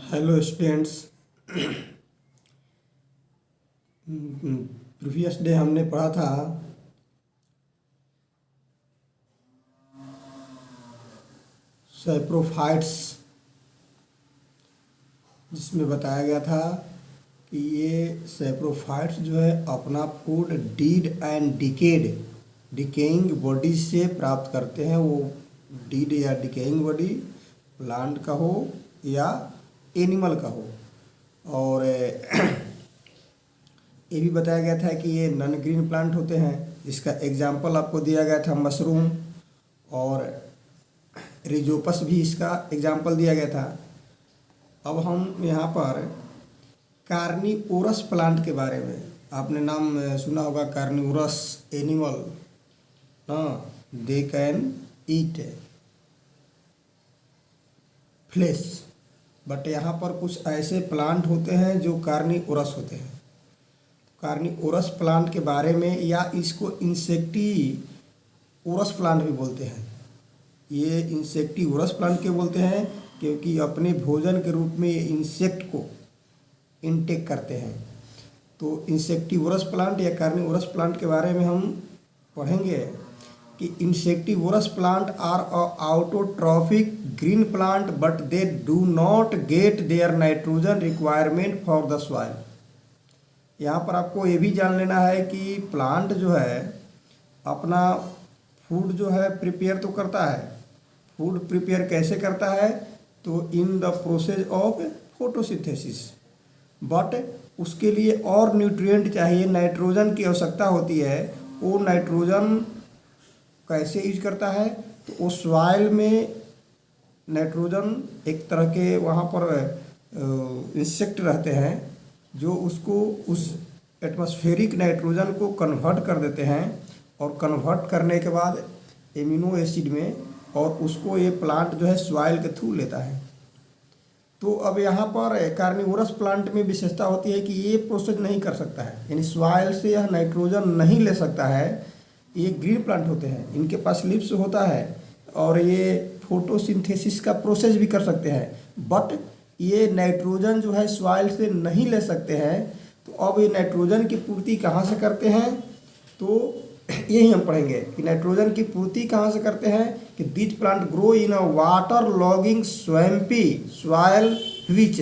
Hello students. Previous day हमने पढ़ा था सैप्रोफाइट्स, जिसमें बताया गया था कि ये सैप्रोफाइट्स जो है अपना food dead and decaying body से प्राप्त करते हैं। वो डीड या डिकेइंग बॉडी प्लांट का हो या एनिमल का हो। और ये भी बताया गया था कि ये नॉन ग्रीन प्लांट होते हैं। इसका एग्जाम्पल आपको दिया गया था मशरूम, और रिजोपस भी इसका एग्जाम्पल दिया गया था। अब हम यहाँ पर कार्निवोरस प्लांट के बारे में, आपने नाम सुना होगा कार्निवोरस एनिमल। हाँ, they can eat flesh, but यहाँ पर कुछ ऐसे प्लांट होते हैं जो कार्निवोरस होते हैं। कार्निवोरस प्लांट के बारे में, या इसको इंसेक्टिवोरस प्लांट भी बोलते हैं। ये इंसेक्टिवोरस प्लांट क्यों बोलते हैं? क्योंकि अपने भोजन के रूप में ये इंसेक्ट को इनटेक करते हैं। तो इंसेक्टिवोरस प्लांट या कार्निवोरस प्लांट के बारे में हम पढ़ेंगे कि insectivorous plant are autotrophic green plant but they do not get their nitrogen requirement for the soil. यहाँ पर आपको ये भी जान लेना है कि प्लांट जो है अपना फूड जो है प्रिपेयर तो करता है। फूड प्रिपेयर कैसे करता है? तो in the process of photosynthesis, but उसके लिए और न्यूट्रिएंट चाहिए, नाइट्रोजन की आवश्यकता होती है। वो नाइट्रोजन कैसे यूज करता है? तो वो सॉइल में नाइट्रोजन, एक तरह के वहाँ पर इंसेक्ट रहते हैं जो उसको उस एटमॉस्फेरिक नाइट्रोजन को कन्वर्ट कर देते हैं, और कन्वर्ट करने के बाद एमिनो एसिड में, और उसको ये प्लांट जो है सॉइल के थ्रू लेता है। तो अब यहाँ पर कार्निवोरस प्लांट में विशेषता होती है कि ये प्रोसेस नहीं कर सकता है, यानी सॉइल से यह नाइट्रोजन नहीं ले सकता है। ये ग्रीन प्लांट होते हैं, इनके पास लिप्स होता है और ये फोटोसिंथेसिस का प्रोसेस भी कर सकते हैं, बट ये नाइट्रोजन जो है सॉइल से नहीं ले सकते हैं। तो अब ये नाइट्रोजन की पूर्ति कहाँ से करते हैं? तो यही हम पढ़ेंगे कि नाइट्रोजन की पूर्ति कहाँ से करते हैं। कि this plant grow in a water logging swampy soil which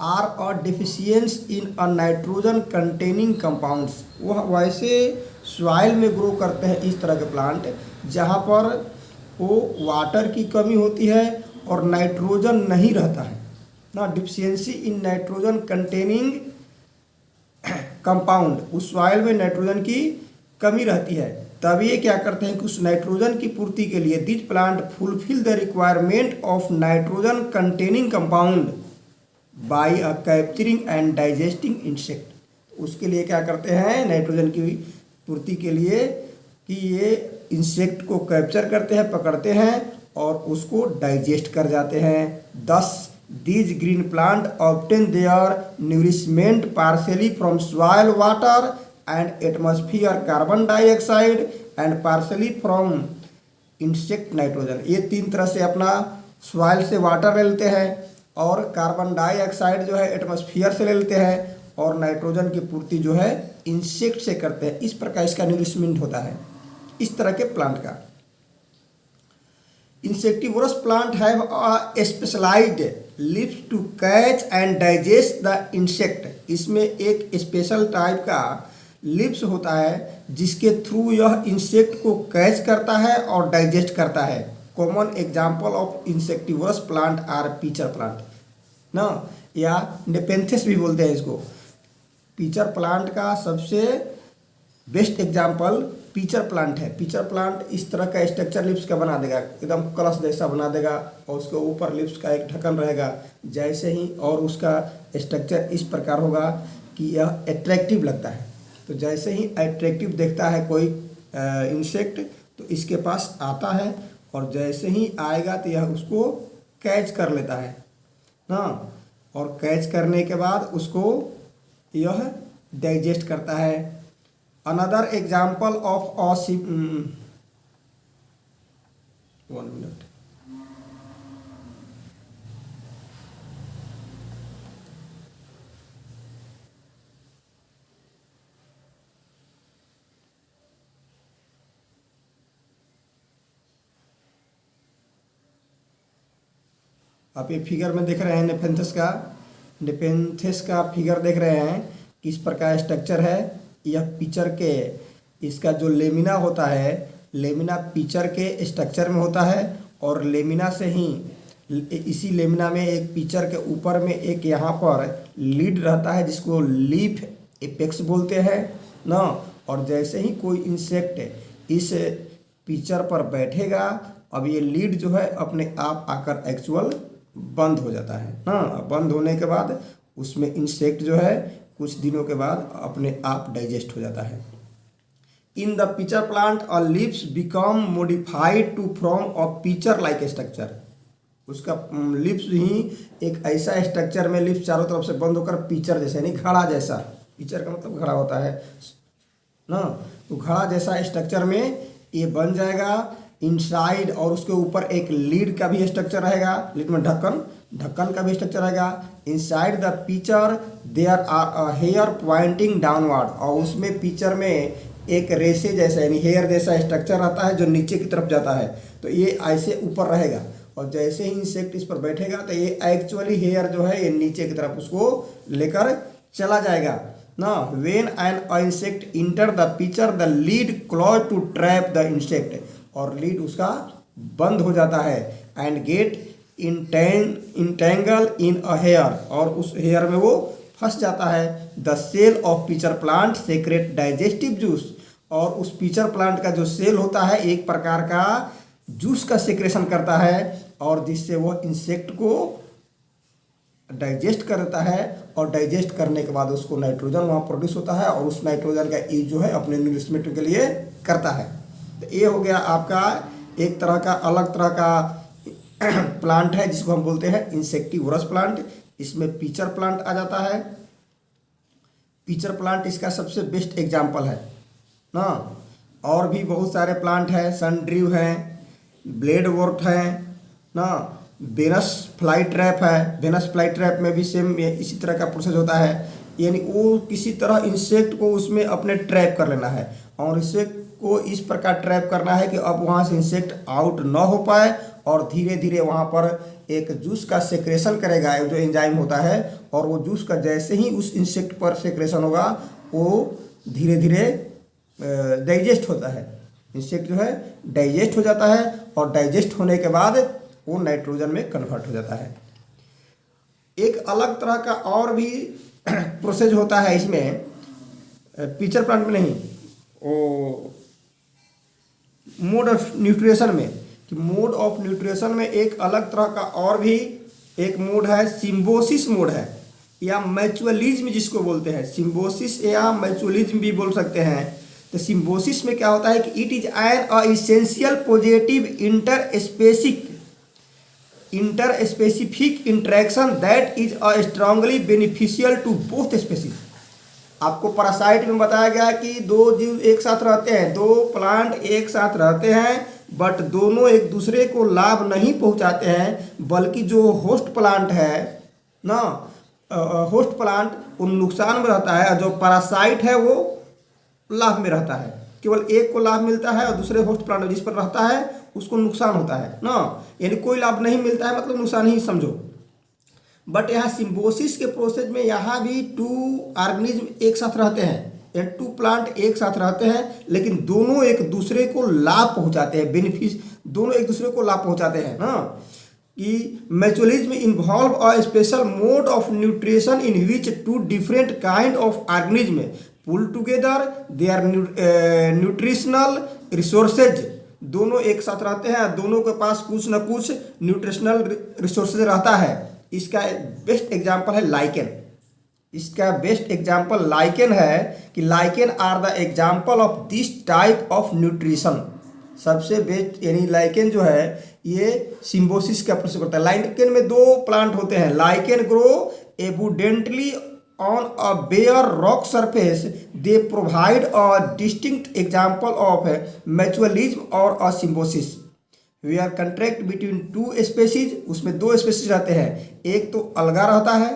are a deficient in a nitrogen containing compounds. वह वैसे सॉइल में ग्रो करते हैं इस तरह के प्लांट जहाँ पर वो वाटर की कमी होती है और नाइट्रोजन नहीं रहता है ना, deficiency in nitrogen containing compound. उस सॉइल में नाइट्रोजन की कमी रहती है, तब ये क्या करते हैं कि उस नाइट्रोजन की पूर्ति के लिए this plant fulfil the requirement of nitrogen containing compound bye a capturing and digesting insect. उसके लिए क्या करते हैं? नाइट्रोजन की पूर्ति के लिए कि ये इंसेक्ट को कैप्चर करते हैं, पकड़ते हैं और उसको डाइजेस्ट कर जाते हैं। दस these green plant obtain their nourishment partially from soil water and atmosphere carbon dioxide and partially from insect nitrogen। ये तीन तरह से अपना सॉइल से वाटर ले लेते हैं और कार्बन डाइऑक्साइड जो है एटमॉस्फेयर से ले लेते हैं, और नाइट्रोजन की पूर्ति जो है इंसेक्ट से करते हैं। इस प्रकार इसका न्यूरिशमेंट होता है इस तरह के प्लांट का। Insectivorous plant have a specialized lips to catch and digest the insect। इसमें एक स्पेशल टाइप का लिप्स होता है जिसके थ्रू यह इंसेक्ट को कैच करता है और डाइजेस्ट करता है। Common example of insectivorous plant are pitcher plant ना, या नेपेंथिस भी बोलते हैं इसको। पीचर प्लांट का सबसे बेस्ट एग्जाम्पल पीचर प्लांट है। पीचर प्लांट इस तरह का स्ट्रक्चर लिप्स का बना देगा, एकदम कलश जैसा बना देगा, और उसके ऊपर लिप्स का एक ढक्कन रहेगा जैसे ही, और उसका स्ट्रक्चर इस प्रकार होगा कि यह अट्रैक्टिव लगता है। तो जैसे ही अट्रैक्टिव देखता है कोई इंसेक्ट, तो इसके पास आता है, और जैसे ही आएगा तो यह उसको कैच कर लेता है ना, और कैच करने के बाद उसको यह डाइजेस्ट करता है। Another example of a 1 minute। आप ये फिगर में देख रहे हैं नेपेंथेस का फिगर देख रहे हैं। किस प्रकार स्ट्रक्चर है। यह पिचर के, इसका जो लेमिना होता है, लेमिना पिचर के स्ट्रक्चर में होता है और लेमिना से ही, इसी लेमिना में एक पिचर के ऊपर में एक यहाँ पर लीड रहता है जिसको लीफ एपेक्स बोलते हैं ना। और जैसे ही कोई इंसेक्ट इस पिचर पर बैठेगा, अब ये लीड जो है अपने आप आकर एक्चुअल बंद हो जाता है ना। बंद होने के बाद उसमें इंसेक्ट जो है कुछ दिनों के बाद अपने आप डाइजेस्ट हो जाता है। In the pitcher plant a leaves become modified to form a pitcher like structure. उसका लिप्स ही एक ऐसा स्ट्रक्चर में, लिप्स चारों तरफ से बंद होकर पिचर जैसा, यानी घड़ा जैसा, पिचर का मतलब घड़ा होता है ना, तो घड़ा जैसा स्ट्रक्चर में ये बन जाएगा इनसाइड। और उसके ऊपर एक लीड का भी स्ट्रक्चर रहेगा, लीड में ढक्कन का भी स्ट्रक्चर रहेगा। Inside the pitcher there are a hair pointing downward, और उसमें पिचर में एक रेसे जैसा यानी हेयर जैसा स्ट्रक्चर रहता है जो नीचे की तरफ जाता है। तो ये ऐसे ऊपर रहेगा और जैसे ही इंसेक्ट इस पर बैठेगा तो ये एक्चुअली हेयर जो है ये नीचे की तरफ उसको लेकर चला जाएगा ना। When an insect enter the pitcher the lid close to trap the insect, और लीड उसका बंद हो जाता है। And get entangle in a hair, और उस हेयर में वो फंस जाता है। The cell of pitcher plant secrete digestive juice, और उस पिचर प्लांट का जो सेल होता है एक प्रकार का जूस का सेक्रेशन करता है, और जिससे वो इंसेक्ट को डाइजेस्ट करता है। और डाइजेस्ट करने के बाद उसको नाइट्रोजन वहाँ प्रोड्यूस होता है, और उस नाइट्रोजन का यूज जो है अपने न्यूट्रिशमेंट के लिए करता है। तो ये हो गया आपका एक तरह का अलग तरह का प्लांट है जिसको हम बोलते हैं इंसेक्टिवोरस प्लांट। इसमें पिचर प्लांट आ जाता है। पिचर प्लांट इसका सबसे बेस्ट एग्जाम्पल है ना। और भी बहुत सारे प्लांट हैं, सनड्रीव हैं, ब्लेड वॉर्ट है ना, वेनस फ्लाई ट्रैप है। वेनस फ्लाई ट्रैप में भी सेम इसी तरह का प्रोसेस होता है, यानी वो किसी तरह इंसेक्ट को उसमें अपने ट्रैप कर लेना है, और इंसेक्ट को इस प्रकार ट्रैप करना है कि अब वहाँ से इंसेक्ट आउट ना हो पाए, और धीरे धीरे वहाँ पर एक जूस का सेक्रेशन करेगा जो एंजाइम होता है, और वो जूस का जैसे ही उस इंसेक्ट पर सेक्रेशन होगा वो धीरे धीरे डाइजेस्ट होता है। इंसेक्ट जो है डाइजेस्ट हो जाता है, और डाइजेस्ट होने के बाद वो नाइट्रोजन में कन्वर्ट हो जाता है। एक अलग तरह का और भी प्रोसेस होता है इसमें, पिचर प्लांट में नहीं, वो मोड ऑफ न्यूट्रिशन में, कि मोड ऑफ न्यूट्रिशन में एक अलग तरह का और भी एक मोड है, सिम्बोसिस मोड है, या मैचुअलिज्म जिसको बोलते हैं। सिम्बोसिस या मैचुअलिज्म भी बोल सकते हैं। तो सिम्बोसिस में क्या होता है कि it is an essential positive interspecific interaction that is strongly beneficial to both species. आपको पैरासाइट में बताया गया कि दो जीव एक साथ रहते हैं, दो प्लांट एक साथ रहते हैं, बट दोनों एक दूसरे को लाभ नहीं पहुंचाते हैं, बल्कि जो होस्ट प्लांट है ना, होस्ट प्लांट वो नुकसान में रहता है, और जो पैरासाइट है वो लाभ में रहता है। केवल एक को लाभ मिलता है और दूसरे होस्ट प्लांट जिस पर रहता है उसको नुकसान होता है ना, यानी कोई लाभ नहीं मिलता है, मतलब नुकसान ही समझो। बट यहाँ सिम्बोसिस के प्रोसेस में यहाँ भी टू ऑर्गेनिज्म एक साथ रहते हैं, यानी टू प्लांट एक साथ रहते हैं, लेकिन दोनों एक दूसरे को लाभ पहुँचाते हैं, बेनिफिट, दोनों एक दूसरे को लाभ पहुँचाते हैं ना। कि mutualism involve a special mode of nutrition in which two different kind of organism pull together their nutritional resources. दोनों एक साथ रहते हैं, दोनों के पास कुछ न कुछ न्यूट्रिशनल रिसोर्सेज रहता है। इसका बेस्ट एग्जाम्पल है लाइकेन। इसका बेस्ट एग्जाम्पल लाइकेन है कि lichen are the example of this type of nutrition. सबसे बेस्ट यानी लाइकेन जो है ये सिम्बोसिस का प्रोसेस करता है। लाइकेन में दो प्लांट होते हैं। Lichen grow abundantly on a bare rock surface. They provide a distinct example of mutualism or a symbiosis where contract between two species। उसमें दो स्पेसीज रहते हैं, एक तो अलगा रहता है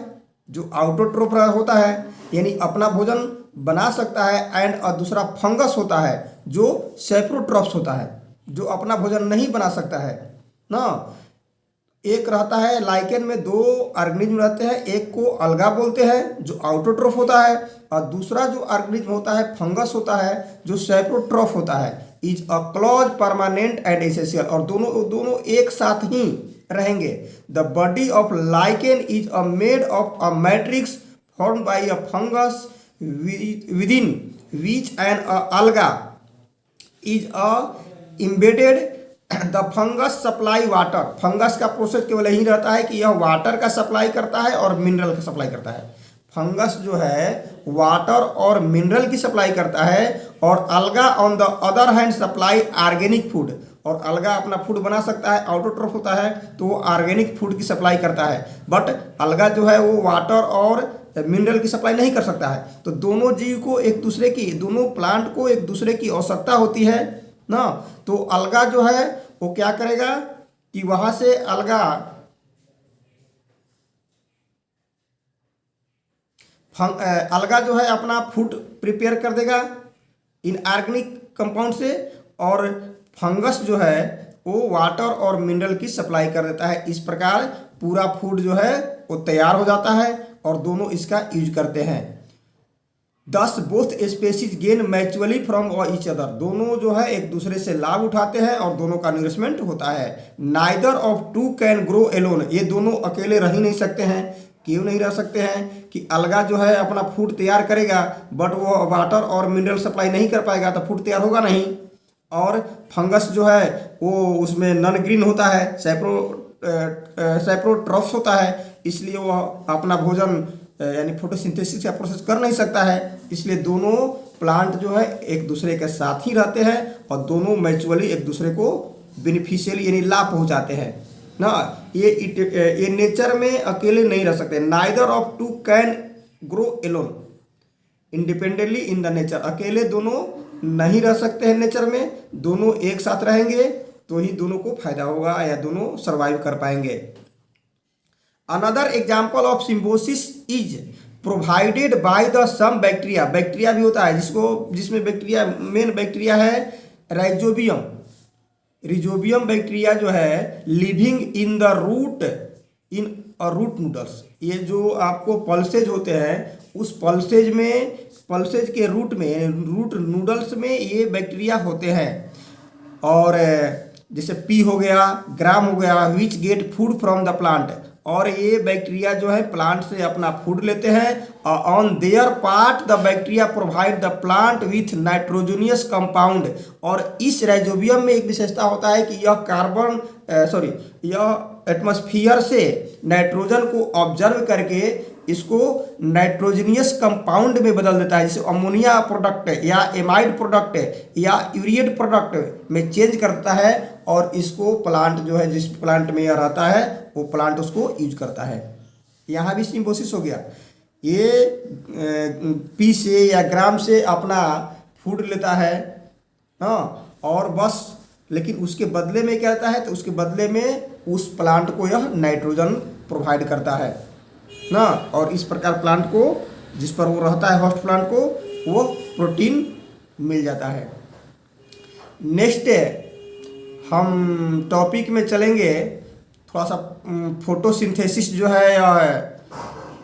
जो आउटोट्रोफ होता है यानी अपना भोजन बना सकता है, एंड और दूसरा फंगस होता है जो सेप्रोट्रॉप्स होता है जो अपना भोजन नहीं बना सकता है ना। एक रहता है लाइकेन में दो ऑर्गेनिज्म रहते हैं, एक को अलगा बोलते हैं जो ऑटोट्रॉफ होता है, और दूसरा जो ऑर्गेनिज्म होता है फंगस होता है जो सैप्रोट्रॉफ होता है। Is a close permanent and essential, और दोनों एक साथ ही रहेंगे। The body of lichen is a made of a matrix formed by a fungus within which and alga is a embedded. The fungus supply water, fungus का process केवल यही रहता है कि यह वाटर का सप्लाई करता है और मिनरल का सप्लाई करता है। फंगस जो है वाटर और मिनरल की सप्लाई करता है, और अलगा on the other hand supply organic food, और अलगा अपना फूड बना सकता है, ऑटोट्रॉफ होता है तो वो ऑर्गेनिक फूड की सप्लाई करता है। बट अलगा जो है वो वाटर और मिनरल की सप्लाई नहीं कर सकता है। तो दोनों जीव को एक दूसरे की, दोनों प्लांट को एक दूसरे की आवश्यकता होती है ना। तो अलगा जो है वो क्या करेगा कि वहां से अलगा अलगा जो है अपना फूड प्रिपेयर कर देगा इनऑर्गेनिक कंपाउंड से, और फंगस जो है वो वाटर और मिनरल की सप्लाई कर देता है। इस प्रकार पूरा फूड जो है वो तैयार हो जाता है और दोनों इसका यूज करते हैं। दस both species gain mutually from each other, दोनों जो है एक दूसरे से लाभ उठाते हैं और दोनों का नरिशमेंट होता है। Neither of two can grow alone, ये दोनों अकेले रह ही नहीं सकते हैं। क्यों नहीं रह सकते हैं कि अलगा जो है अपना फूड तैयार करेगा बट वो वाटर और मिनरल सप्लाई नहीं कर पाएगा तो फूड तैयार होगा नहीं। और फंगस जो है वो उसमें नॉन ग्रीन होता है, सैप्रोट्रॉफ होता है, इसलिए वो अपना भोजन यानी फोटोसिंथेसिस का प्रोसेस कर नहीं सकता है। इसलिए दोनों प्लांट जो है एक दूसरे के साथ ही रहते हैं और दोनों म्यूचुअली एक दूसरे को बेनिफिशियली यानी लाभ पहुंचाते हैं ना। ये नेचर में अकेले नहीं रह सकते। Neither of two can grow alone independently in the nature, अकेले दोनों नहीं रह सकते हैं नेचर में, दोनों एक साथ रहेंगे तो ही दोनों को फायदा होगा या दोनों सर्वाइव कर पाएंगे। Another example of symbiosis is provided by the some bacteria, bacteria भी होता है जिसमें बैक्टीरिया मेन बैक्टीरिया है राइजोबियम। रिजोबियम बैक्टीरिया जो है living in the root in root nodules, ये जो आपको पल्सेज होते हैं उस पल्सेज के रूट में, रूट नूडल्स में ये बैक्टीरिया होते हैं। और जैसे पी हो गया, ग्राम हो गया, which get food from the plant, और ये बैक्टीरिया जो है प्लांट से अपना फूड लेते हैं। On their part the bacteria provide the plant with nitrogenous compound, और इस राइजोबियम में एक विशेषता होता है कि यह एटमॉस्फेयर से नाइट्रोजन को ऑब्जर्व करके इसको नाइट्रोजनियस कंपाउंड में बदल देता है, जैसे अमोनिया प्रोडक्ट या एमाइड प्रोडक्ट या यूरिएट प्रोडक्ट में चेंज करता है, और इसको प्लांट जो है जिस प्लांट में यह रहता है वो प्लांट उसको यूज करता है। यहाँ भी सिम्बोसिस हो गया, ये पी से या ग्राम से अपना फूड लेता है हाँ, और बस, लेकिन उसके बदले में क्या रहता है, तो उसके बदले में उस प्लांट को यह नाइट्रोजन प्रोवाइड करता है ना, और इस प्रकार प्लांट को जिस पर वो रहता है होस्ट प्लांट को वो प्रोटीन मिल जाता है। नेक्स्ट हम टॉपिक में चलेंगे, थोड़ा सा फोटोसिंथेसिस जो है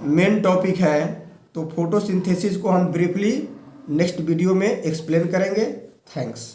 मेन टॉपिक है, तो फोटोसिंथेसिस को हम ब्रीफली नेक्स्ट वीडियो में एक्सप्लेन करेंगे। थैंक्स।